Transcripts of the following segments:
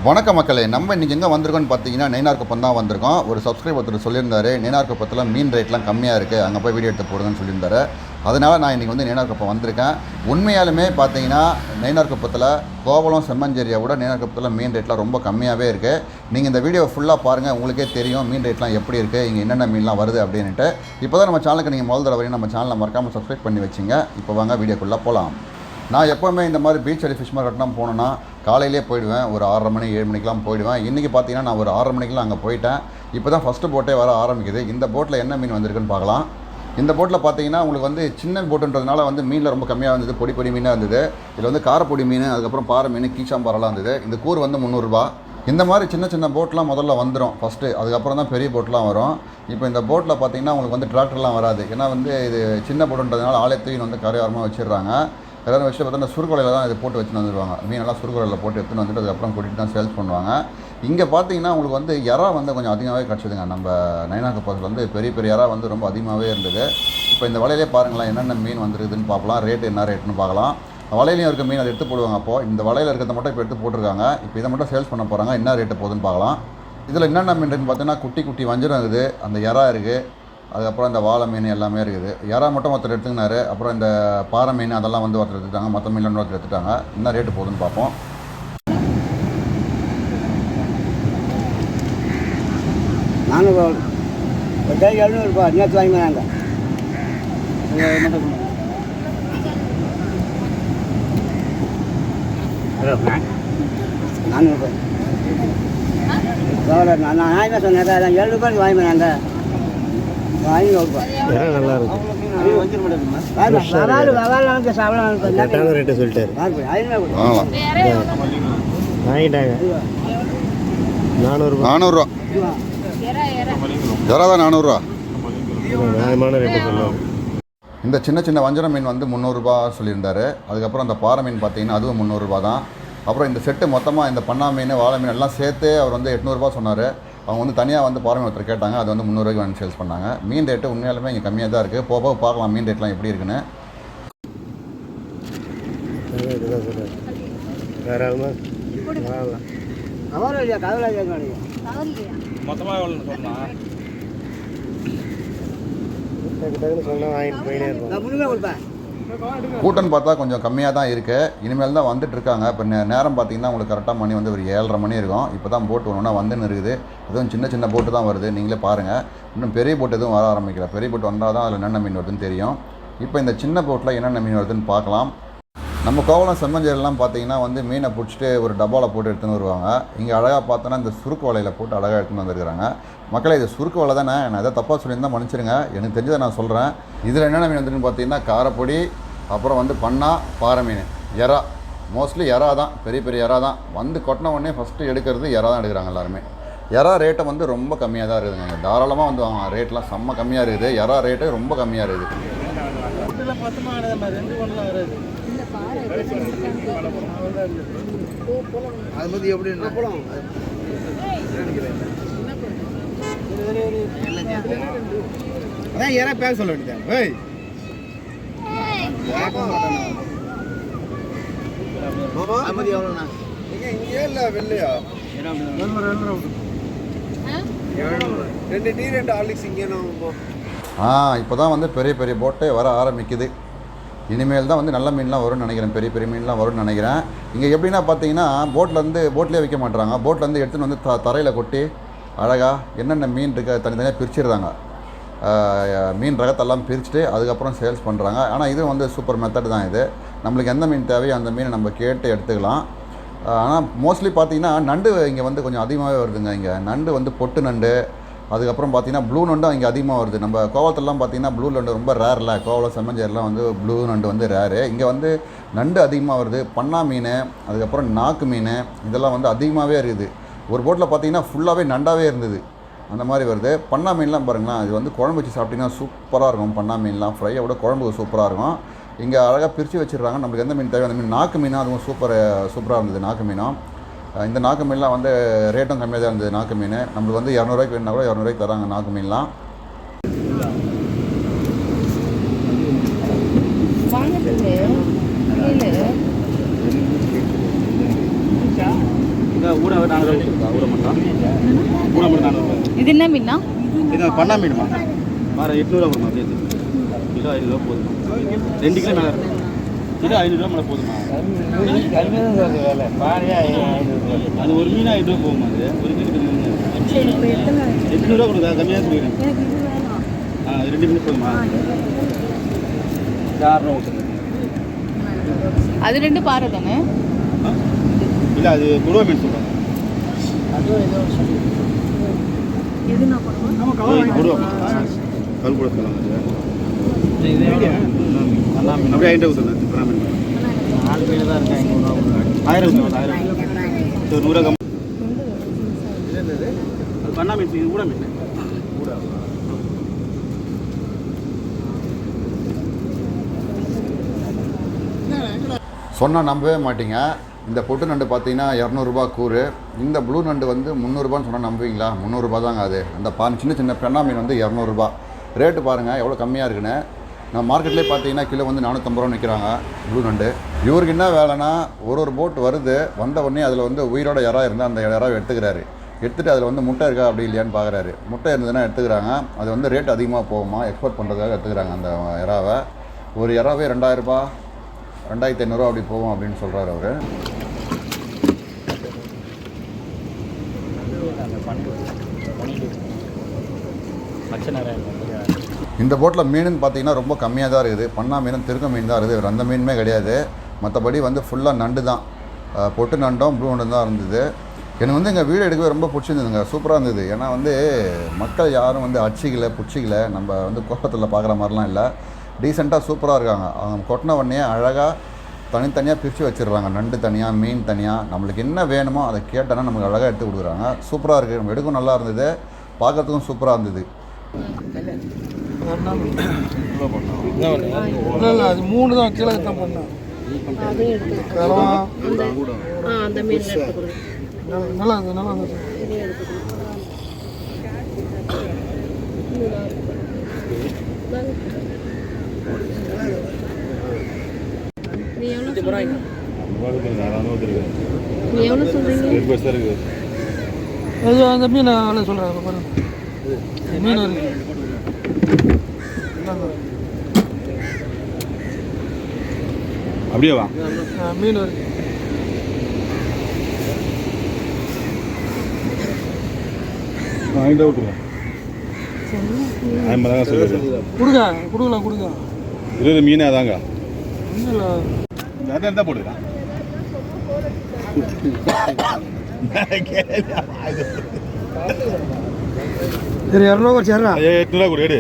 வணக்க மக்களே, நம்ம இன்றைக்கி எங்கே வந்திருக்கோன்னு பார்த்தீங்கன்னா நெய்னார்குப்பம் தான் வந்திருக்கோம். ஒரு சப்ஸ்கிரைப் ஒருத்தர் சொல்லியிருந்தாரு, நெய்னார்குப்பத்தில் மீன் ரேட்லாம் கம்மியாக இருக்குது, அங்கே போய் வீடியோ எடுத்து போடுங்கன்னு சொல்லியிருந்தாரு. அதனால் நான் இன்றைக்கி வந்து நெய்னார்குப்பம் வந்திருக்கேன். உண்மையாலுமே பார்த்தீங்கன்னா நெய்னார்குப்பத்தில் கோவளம் செம்மஞ்சேரியை விட நெய்னார்குப்பத்தில் மீன் ரேட்லாம் ரொம்ப கம்மியாகவே இருக்குது. நீங்கள் இந்த வீடியோ ஃபுல்லாக பாருங்கள், உங்களுக்கே தெரியும் மீன் ரேட்லாம் எப்படி இருக்குது, இங்கே என்னென்ன மீன்லாம் வருது அப்படின்ட்டு. இப்போ தான் நம்ம சேனலுக்கு நீங்கள் முதல் தடவை நம்ம சேனலை மறக்காமல் சப்ஸ்கிரைப் பண்ணி வச்சுங்க. இப்போ வாங்க வீடியோக்குள்ளே போகலாம். நான் எப்போவுமே இந்த மாதிரி பீச் அடி ஃபிஷ் மார்க்கெட்லாம் போனேன்னா காலையிலே போயிடுவேன். ஒரு 6:30 மணி 7 மணிக்கெலாம் போயிடுவேன். இன்றைக்கி பார்த்தீங்கன்னா நான் ஒரு 6:30 மணிக்கெலாம் அங்கே போயிட்டேன். இப்போ தான் ஃபஸ்ட்டு போட்டே வர ஆரம்பிக்குது. இந்த போட்டில் என்ன மீன் வந்திருக்குன்னு பார்க்கலாம். இந்த போட்டில் பார்த்தீங்கன்னா உங்களுக்கு வந்து சின்ன போட்டுன்றதுனால வந்து மீனில் ரொம்ப கம்மியாக இருந்தது. பொடி மீனாக இருந்தது. இதில் வந்து காரப்பொடி மீன், அதுக்கப்புறம் பாறை மீன், கீச்சாம்பாரெல்லாம் இருந்தது. இந்த கூறு வந்து 300 ரூபா. இந்த மாதிரி சின்ன போட்லாம் முதல்ல வந்துடும் ஃபஸ்ட்டு, அதுக்கப்புறம் தான் பெரிய போட்லாம் வரும். இப்போ இந்த போட்டில் பார்த்தீங்கன்னா உங்களுக்கு வந்து டிராக்டர்லாம் வராது. ஏன்னா வந்து இது சின்ன போட்டுன்றதுனால ஆலயத்தையும் வந்து கரையோரமாக வச்சிடுறாங்க. எல்லோரும் வச்சு பார்த்தீங்கன்னா சுருக்குலையில் தான் இதை போட்டு வச்சுட்டு வந்துடுவாங்க. மீனெல்லாம் சுருக்குலையில் போட்டு எடுத்துன்னு வந்துட்டு அதுக்கப்புறம் கூட்டிகிட்டு தான் சேல்ஸ் பண்ணுவாங்க. இங்கே பார்த்தீங்கன்னா உங்களுக்கு வந்து இறா வந்து கொஞ்சம் அதிகமாகவே கிடச்சிதுங்க. நம்ம நெய்னார்குப்பத்தில் வந்து பெரிய இறா வந்து ரொம்ப அதிகமாகவே இருந்தது. இப்போ இந்த வலையிலே பாருங்களேன் என்னென்ன மீன் வந்துருக்குதுன்னு பார்க்கலாம். ரேட்டு என்ன ரேட்டுன்னு பார்க்கலாம். வலையிலையும் இருக்க மீன் அதை எடுத்து போடுவாங்க. அப்போது இந்த வலையில் இருக்கிறத மட்டும் இப்போ எடுத்து போட்டிருக்காங்க. இப்போ இதை மட்டும் சேல்ஸ் பண்ண போகிறாங்க. என்ன ரேட்டு போகுதுன்னு பார்க்கலாம். இதில் என்னென்ன மீன் இருக்குன்னு பார்த்தீங்கன்னா குட்டி வஞ்சரம் இருக்குது, அந்த இறா இருக்குது, அதுக்கப்புறம் இந்த வாழை மீன் எல்லாமே இருக்குது. இறா மட்டும் ஒருத்தர் எடுத்துக்கினாரு. அப்புறம் இந்த பாறை மீன் அதெல்லாம் வந்து ஒருத்தர் எடுத்துட்டாங்க. மற்ற மீன்லாம் ஒருத்தர் எடுத்துட்டாங்க. என்ன ரேட்டு போகுதுன்னு பார்ப்போம். நாங்கள் ஒரு டைம் 700 ரூபா நேற்று வாங்கினாங்க. 400 ரூபாய். நான் வாங்கினா சொன்னேன் 7 ரூபாய்க்கு வாங்கினாங்க. 500 ரூபாய் நல்லா இருக்கும். ரேட்டு சொல்லிட்டாரு. வாங்கிட்டாங்க 400 ரூபா. ஜரா தான் 400 ரூபா. நியாயமான ரேட்டு சொல்லுவாங்க. இந்த சின்ன வஞ்சரம் மீன் வந்து 300 ரூபா சொல்லியிருந்தாரு. அதுக்கப்புறம் அந்த பாறை மீன் பார்த்தீங்கன்னா அதுவும் 300 ரூபா தான். அப்புறம் இந்த செட்டு மொத்தமாக இந்த பண்ணா மீன் வாழை மீன் எல்லாம் சேர்த்து அவர் வந்து 800 ரூபா சொன்னார். அவங்க வந்து தனியாக வந்து பாறை மீன் ஒருத்தர் கேட்டாங்க. அது வந்து 300 ரூபாய்க்கு வந்து சேல்ஸ் பண்ணாங்க. மீன் ரேட்டு உண்மையாலுமே இங்கே கம்மியாக தான் இருக்குது. போக பார்க்கலாம் மீன் ரேட்லாம் எப்படி இருக்குன்னு. கூட்டம்னு பார்த்தா கொஞ்சம் கம்மியாக தான் இருக்குது. இனிமேல் தான் வந்துட்டு இருக்காங்க. இப்போ நேரம் பார்த்தீங்கன்னா உங்களுக்கு கரெக்டாக மணி வந்து ஒரு 7:30 மணி இருக்கும். இப்போ தான் போட்டு ஒன்றுனா வந்துன்னு இருக்குது. அதுவும் சின்ன போட்டு தான் வருது. நீங்களே பாருங்கள். இன்னும் பெரிய போட்டு எதுவும் வர ஆரம்பிக்கல. பெரிய போட்டு வந்தால் தான் அதில் என்னென்ன மீன் வருதுன்னு தெரியும். இப்போ இந்த சின்ன போட்டில் என்னென்ன மீன் வருதுன்னு பார்க்கலாம். நம்ம கோவளம் செம்மஞ்சேரிலாம் பார்த்தீங்கன்னா வந்து மீனை பிடிச்சிட்டு ஒரு டப்பாவில் போட்டு எடுத்துன்னு வருவாங்க. இங்கே அழகாக பார்த்தோன்னா இந்த சுருக்கு வலையில் போட்டு அழகாக எடுத்துன்னு வந்துருக்குறாங்க. மக்களை இது சுருக்கு வலை தானே, நான் எதாவது தப்பாக சொல்லியிருந்தால் மன்னிச்சிருங்க. எனக்கு தெரிஞ்சதை நான் சொல்கிறேன். இதில் என்னென்ன மீன் வந்துருன்னு பார்த்தீங்கன்னா காரப்பொடி, அப்புறம் வந்து பண்ணா, பாறை மீன், எறா. மோஸ்ட்லி எறா தான், பெரிய எறா தான். வந்து கொட்டின உடனே ஃபஸ்ட்டு எடுக்கிறது எறா தான் எடுக்கிறாங்க எல்லாருமே. எறா ரேட்டை வந்து ரொம்ப கம்மியாக தான் இருக்குதுங்க. தாராளமாக வந்து வாங்க. ரேட்லாம் செம்ம கம்மியாக இருக்குது. எறா ரேட்டு ரொம்ப கம்மியாக இருக்குது. அது பற்றி எப்படி அதான் யாரா பேச சொல்ல வேண்டியது. இங்கே இல்லை வெள்ளையா 2 டீ 2 ஆலிக்ஸ் இங்கே. இப்போ தான் வந்து பெரிய போட்டே வர ஆரம்பிக்குது. இனிமேல் தான் வந்து நல்ல மீன்லாம் வரும்னு நினைக்கிறேன். பெரிய மீன்லாம் வரும்னு நினைக்கிறேன். இங்கே எப்படின்னா பார்த்தீங்கன்னா போட்லேயே வைக்க மாட்டுறாங்க. போட்லேருந்து எடுத்துன்னு வந்து தரையில் கொட்டி அழகாக என்னென்ன மீன் இருக்க தனித்தனியாக பிரிச்சிடுறாங்க. மீன் ரகத்தெல்லாம் பிரிச்சுட்டு அதுக்கப்புறம் சேல்ஸ் பண்ணுறாங்க. ஆனால் இது வந்து சூப்பர் மெத்தட் தான் இது. நம்மளுக்கு எந்த மீன் தேவையோ அந்த மீனை நம்ம கேட்டு எடுத்துக்கலாம். ஆனால் மோஸ்ட்லி பார்த்திங்கன்னா நண்டு இங்கே வந்து கொஞ்சம் அதிகமாகவே வருதுங்க. இங்கே நண்டு வந்து பொட்டு நண்டு, அதுக்கப்புறம் பார்த்திங்கன்னா ப்ளூ நண்டும் இங்கே அதிகமாக வருது. நம்ம கோவலத்துலலாம் பார்த்திங்கன்னா ப்ளூ நண்டு ரொம்ப ரேரில். கோவலம் செம்மஞ்சேரிலாம் வந்து ப்ளூ நண்டு வந்து ரேரு. இங்கே வந்து நண்டு அதிகமாக வருது. பண்ணா மீன், அதுக்கப்புறம் நாக்கு மீன், இதெல்லாம் வந்து அதிகமாகவே இருக்குது. ஒரு போட்டில் பார்த்திங்கன்னா ஃபுல்லாகவே நண்டாகவே இருந்தது. அந்த மாதிரி வருது. பண்ணா மீன்லாம் பாருங்களேன், இது வந்து குழம்பு வச்சு சாப்பிட்டிங்கன்னா சூப்பராக இருக்கும். பண்ணா மீன்லாம் ஃப்ரையை விட குழம்பு சூப்பராக இருக்கும். இங்கே அழகாக பிரித்து வச்சுருக்காங்க. நம்மளுக்கு எந்த மீன் தேவை அந்த மீன். நாக்கு மீனாக அதுவும் சூப்பராக இருந்தது. நாக்கு மீனும் இந்த நாக்கு மீன்லாம் வந்து ரேட்டும் கம்மியாக தான் இருந்தது. நாக்கு மீன் நம்மளுக்கு வந்து 200 வேணுன்னா கூட 200 தராங்க நாக்கு மீன்லாம். இது என்ன மீனா? இது பண்ணா மீனுமா? 800 வருமா? கிலோ 5 ரூபா போதுமா? 2 கிலோ மேலே இருக்கும். கிலோ 500 ரூபா மேலே போதுமா? அது ஒரு மீன் 5 ரூபா போகுமா? அது ஒரு மீனுக்கு 800 ரூபா கொடுத்தா கம்மியாக சொல்லிடுறேன். 2 மீன் போதுமா? அது 2 பாறை தானே? இல்லை அது கொடுவா மீன் சொல்கிறாங்க. கொடுவா கல் கூட சொல்லுவாங்க. அப்படியே 5 ஊற்றுங்க. பண்ணா மீன் 4 மீன் தான் இருக்காங்க. 1000 ஊற்றுங்க. 1000 100 கம். அது பண்ணா மீன் இது கூட மீன் கூட சொன்னால் நம்பவே மாட்டீங்க. இந்த பொட்டு நண்டு பார்த்தீங்கன்னா 200 கூறு. இந்த ப்ளூ நண்டு வந்து 300 சொன்னால் நம்புவீங்களா? 300 தாங்க. அது அந்த சின்ன சின்ன பெண்ணா மீன் வந்து 200. ரேட்டு பாருங்கள் எவ்வளோ கம்மியாக இருக்குன்னு. நம்ம மார்க்கெட்லேயே பார்த்தீங்கன்னா கிலோ வந்து 450 விற்கிறாங்க ப்ளூ நண்டு. இவருக்கு என்ன வேலைன்னா ஒரு போட் வருது, வந்த உடனே அதில் வந்து உயிரோட இறா இருந்தால் அந்த இறாவை எடுத்துக்கிறாரு. எடுத்துகிட்டு அதில் வந்து முட்டை இருக்கா அப்படி இல்லையான்னு பார்க்குறாரு. முட்டை இருந்ததுன்னா எடுத்துக்கிறாங்க. அது வந்து ரேட் அதிகமாக போகுமா, எக்ஸ்போர்ட் பண்ணுறதுக்காக எடுத்துக்கிறாங்க அந்த இறாவை. ஒரு இறாவே 2000 2500 அப்படி போகும் அப்படின்னு சொல்கிறார் அவர். இந்த போட்டில் மீனுன்னு பார்த்தீங்கன்னா ரொம்ப கம்மியாக தான் இருக்குது. பண்ணா மீனும் திருக்க மீன் தான் இருக்குது. அந்த மீனுமே கிடையாது. மற்றபடி வந்து ஃபுல்லாக நண்டு தான். பொட்டு நண்டும் ப்ளூ நண்டும் தான் இருந்தது. எனக்கு வந்து எங்கள் வீடு எடுக்கவே ரொம்ப பிடிச்சிருந்ததுங்க. சூப்பராக இருந்தது. ஏன்னா வந்து மக்கள் யாரும் வந்து அடிச்சிக்கலை பிடிச்சிக்கலை, நம்ம வந்து கோபத்தில் பார்க்குற மாதிரிலாம் இல்லை. டீசெண்டாக சூப்பராக இருக்காங்க. அவங்க கொட்டின உடனே அழகாக தனித்தனியாக பிரித்து வச்சிடுறாங்க. நண்டு தனியாக, மீன் தனியாக. நம்மளுக்கு என்ன வேணுமோ அதை கேட்டோன்னா நமக்கு அழகாக எடுத்து கொடுக்குறாங்க. சூப்பராக இருக்குது. நம்ம எடுக்கும் நல்லா இருந்தது, பார்க்குறதுக்கும் சூப்பராக இருந்தது. அது 3 தான் கீழே தான் பண்ணேன். நல்லா இருந்தது, நல்லா இருந்தது. அந்த மீன் அவ்வளோ சொல்கிறேன் பாருங்க. மீன் அப்படியே வா. மீன் வருது. கொடுங்க 20 மீன் அதாங்க தான் போட்டுக்கலாம். 800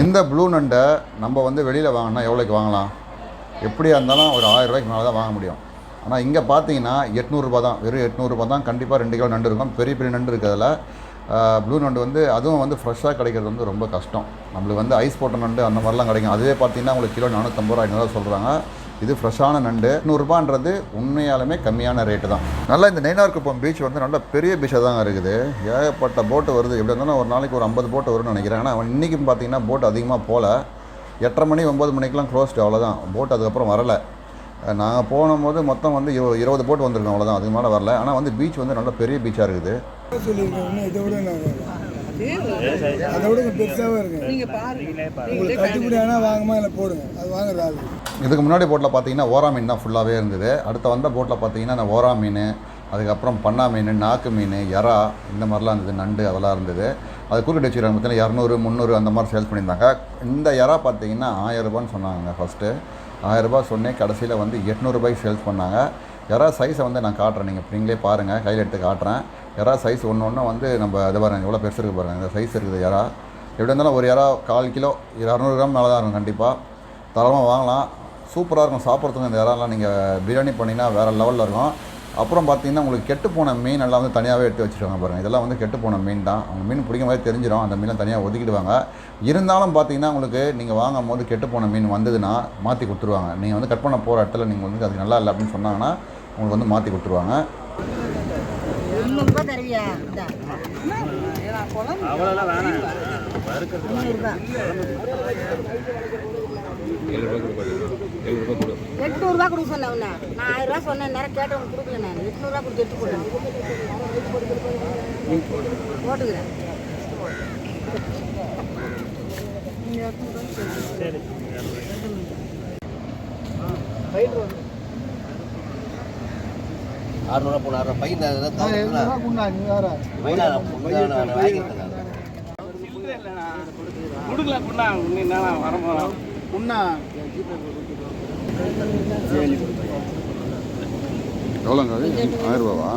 இந்த ப்ளூ நண்டை நம்ம வந்து வெளியில் வாங்கினா எவ்வளோக்கு வாங்கலாம்? எப்படியா இருந்தாலும் ஒரு 1000 மேலே தான் வாங்க முடியும். ஆனால் இங்கே பார்த்தீங்கன்னா 800 தான். வெறும் 800 தான். கண்டிப்பாக 2 கிலோ நண்டு இருக்கும். பெரிய பெரிய நண்டு இருக்குது அதில். ப்ளூ நண்டு வந்து அதுவும் வந்து ஃப்ரெஷ்ஷாக கிடைக்கிறது வந்து ரொம்ப கஷ்டம். நம்மளுக்கு வந்து ஐஸ் போட்ட நண்டு அந்த மாதிரிலாம் கிடைக்கும். அதுவே பார்த்தீங்கன்னா உங்களுக்கு கிலோ 450 500 சொல்கிறாங்க. இது ஃப்ரெஷ்ஷான நண்டு. 800 உண்மையாலுமே கம்மியான ரேட்டு தான். நல்லா இந்த நெய்னார்குப்பம் பீச் வந்து நல்ல பெரிய பீச்சாக தாங்க இருக்குது. ஏகப்பட்ட போட்டு வருது. எப்படி இருந்தாலும் ஒரு நாளைக்கு ஒரு 50 போட்டு வரும்னு நினைக்கிறேன். ஆனால் இன்றைக்கும் பார்த்தீங்கன்னா போட்டு அதிகமாக போகல. 8:30 மணி 9 மணிக்கெலாம் க்ளோஸ்டு, அவ்வளோதான். போட் அதுக்கப்புறம் வரலை. நாங்கள் போகும்போது மொத்தம் வந்து 20 போட்டு வந்திருக்கோம், அவ்வளோதான். அதுக்கு மேலே வரல. ஆனால் வந்து பீச் வந்து நல்ல பெரிய பீச்சாக இருக்குது. இதுக்கு முன்னாடி போட்டில் பார்த்தீங்கன்னா ஓரா மீன் தான் ஃபுல்லாகவே இருந்தது. அடுத்த வந்த போட்டில் பார்த்தீங்கன்னா அந்த ஓரா மீன், அதுக்கப்புறம் பண்ணா மீன், நாக்கு மீன், எறா இந்த மாதிரிலாம் இருந்தது. நண்டு அதெல்லாம் இருந்தது. அது குறுக்கிட்டு வச்சுருக்காங்க. பார்த்தீங்கன்னா 200 300 அந்த மாதிரி சேல்ஸ் பண்ணியிருந்தாங்க. இந்த எறா பார்த்தீங்கன்னா 1000 சொன்னாங்க. ஃபஸ்ட்டு 1000 சொன்னேன். கடைசியில் வந்து 800 சேல்ஸ் பண்ணாங்க. எறா சைஸை வந்து நான் காட்டுறேன், நீங்கள் நீங்களே பாருங்கள். கையில் எடுத்து காட்டுறேன். எறா சைஸ் ஒன்று வந்து நம்ம இதை பாருங்கள் எவ்வளோ பெருசு இருக்குது பாருங்கள். இந்த சைஸ் இருக்குது எறா. எப்படி இருந்தாலும் ஒரு எறா 1/4 கிலோ 200 கிராம் மேலே தான் இருக்கும். கண்டிப்பாக தரமாக வாங்கலாம். சூப்பராக இருக்கும் சாப்பிட்றதுக்கு. இந்த எறாலாம் நீங்கள் பிரியாணி பண்ணிங்கன்னா வேறு லெவலில் இருக்கும். அப்புறம் பார்த்தீங்கன்னா உங்களுக்கு கெட்டு போன மீன் எல்லாம் வந்து தனியாகவே எடுத்து வச்சுருவாங்க பாருங்கள். இதெல்லாம் வந்து கெட்டு போன மீன் தான். அவங்க மீன் பிடிக்கும் போது தெரிஞ்சிடும். அந்த மீனை தனியாக ஒதுக்கிடுவாங்க. இருந்தாலும் பார்த்தீங்கன்னா உங்களுக்கு நீங்கள் வாங்கும் போது கெட்டு போன மீன் வந்ததுன்னா மாற்றி கொடுத்துருவாங்க. நீங்கள் வந்து கட் பண்ண போகிற இடத்துல நீங்கள் வந்து அதுக்கு நல்லா இல்லை அப்படின்னு சொன்னாங்கன்னா உங்களுக்கு வந்து மாற்றி கொடுத்துருவாங்க. முந்நூறுபா தருவியா? அவ்வளோலாம் வேணாம், வறுக்கிறது முந்நூறுபா. 800 கொடுக்க சொன்னேன் உன்னை. நான் 1000 ரூபா சொன்னேன், நேரம் கேட்டவங்க கொடுக்கல. நான் 800 கொடுத்து எடுத்து போட்டேன். போட்டுக்கிறேன். சரி. $600 போன 600 பையன் கொடுக்கலாம் குண்ணா, என்ன வரப்போகிறோம் குண்ணா. எவ்வளோங்க அது? 1000 ரூபாவா?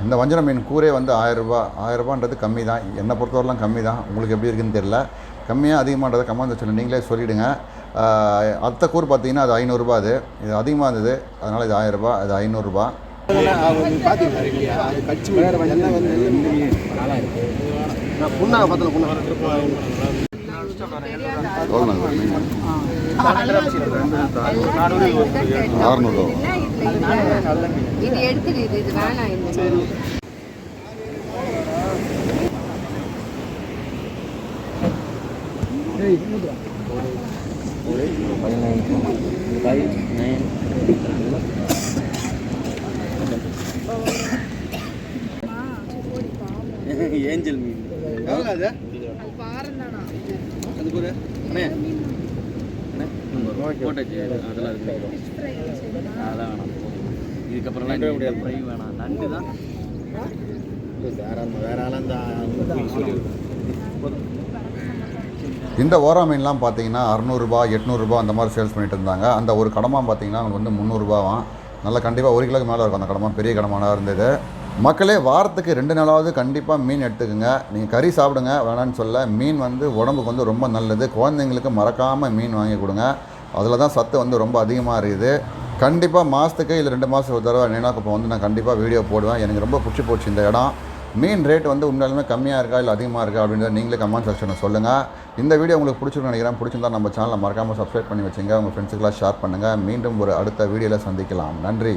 இந்த வஞ்சரம் மீன் கூரே வந்து 1000 ரூபா. 1000 ரூபான்றது கம்மி தான், என்னை பொறுத்தவரைலாம் கம்மி தான். உங்களுக்கு எப்படி இருக்குன்னு தெரியல. கம்மியாக அதிகமானதை கமெண்ட் செக்ஷனில் நீங்களே சொல்லிவிடுங்க. அடுத்த கூர் பார்த்தீங்கன்னா அது 500 ரூபா. இது அதிகமாக இருந்தது, அதனால் இது 1000 ரூபா, அது 500 ரூபா. எவ்வளோங்க மீன்? 600 ரூபா. இது எடுத்துடு, இது வேணாம். ஏஞ்சல் மீன் எவ்வளோ அது? அது கூட அண்ணே போட்டாச்சு, அதெல்லாம் இருக்கு. அதெல்லாம் வேணாம், இதுக்கப்புறம்லாம் ஃப்ரை வேணாம். நண்டு தான் வேற ஆளாக இந்த ஓரா மீன்லாம் பார்த்தீங்கன்னா 600 ரூபா 800 ரூபா அந்த மாதிரி சேல்ஸ் பண்ணிட்டு இருந்தாங்க. அந்த ஒரு கடமா பார்த்தீங்கன்னா உங்களுக்கு வந்து 300 ரூபாவாம். நல்லா கண்டிப்பாக 1 கிலோக்கு மேலே இருக்கும் அந்த கடமா, பெரிய கடமானாக இருந்தது. மக்களே வாரத்துக்கு 2 நாளாவது கண்டிப்பாக மீன் எடுத்துக்கோங்க. நீங்கள் கறி சாப்பிடுங்க, வேணான்னு சொல்ல. மீன் வந்து உடம்புக்கு வந்து ரொம்ப நல்லது. குழந்தைங்களுக்கு மறக்காமல் மீன் வாங்கி கொடுங்க, அதில் தான் சத்து வந்து ரொம்ப அதிகமாக இருக்குது. கண்டிப்பாக மாதத்துக்கு இல்லை 2 மாதத்துக்கு ஒரு தடவை நெய்னாக்குப்பம் வந்து நான் கண்டிப்பாக வீடியோ போடுவேன். எனக்கு ரொம்ப பிடிச்சி போச்சு இந்த இடம். மீன் ரேட் வந்து உண்மையாலுமே கம்மியாக இருக்கா இல்லை அதிகமாக இருக்கா அப்படின்றத நீங்களே கமெண்ட் செக்ஷனில் சொல்லுங்கள். இந்த வீடியோ உங்களுக்கு பிடிச்சிருக்குன்னு நினைக்கிறேன். பிடிச்சிருந்தா நம்ம சேனலை மறக்காமல் சப்ஸ்கிரைப் பண்ணி வச்சுங்க. உங்கள் ஃப்ரெண்ட்ஸுக்கெல்லாம் ஷேர் பண்ணுங்கள். மீண்டும் ஒரு அடுத்த வீடியோவில் சந்திக்கலாம். நன்றி.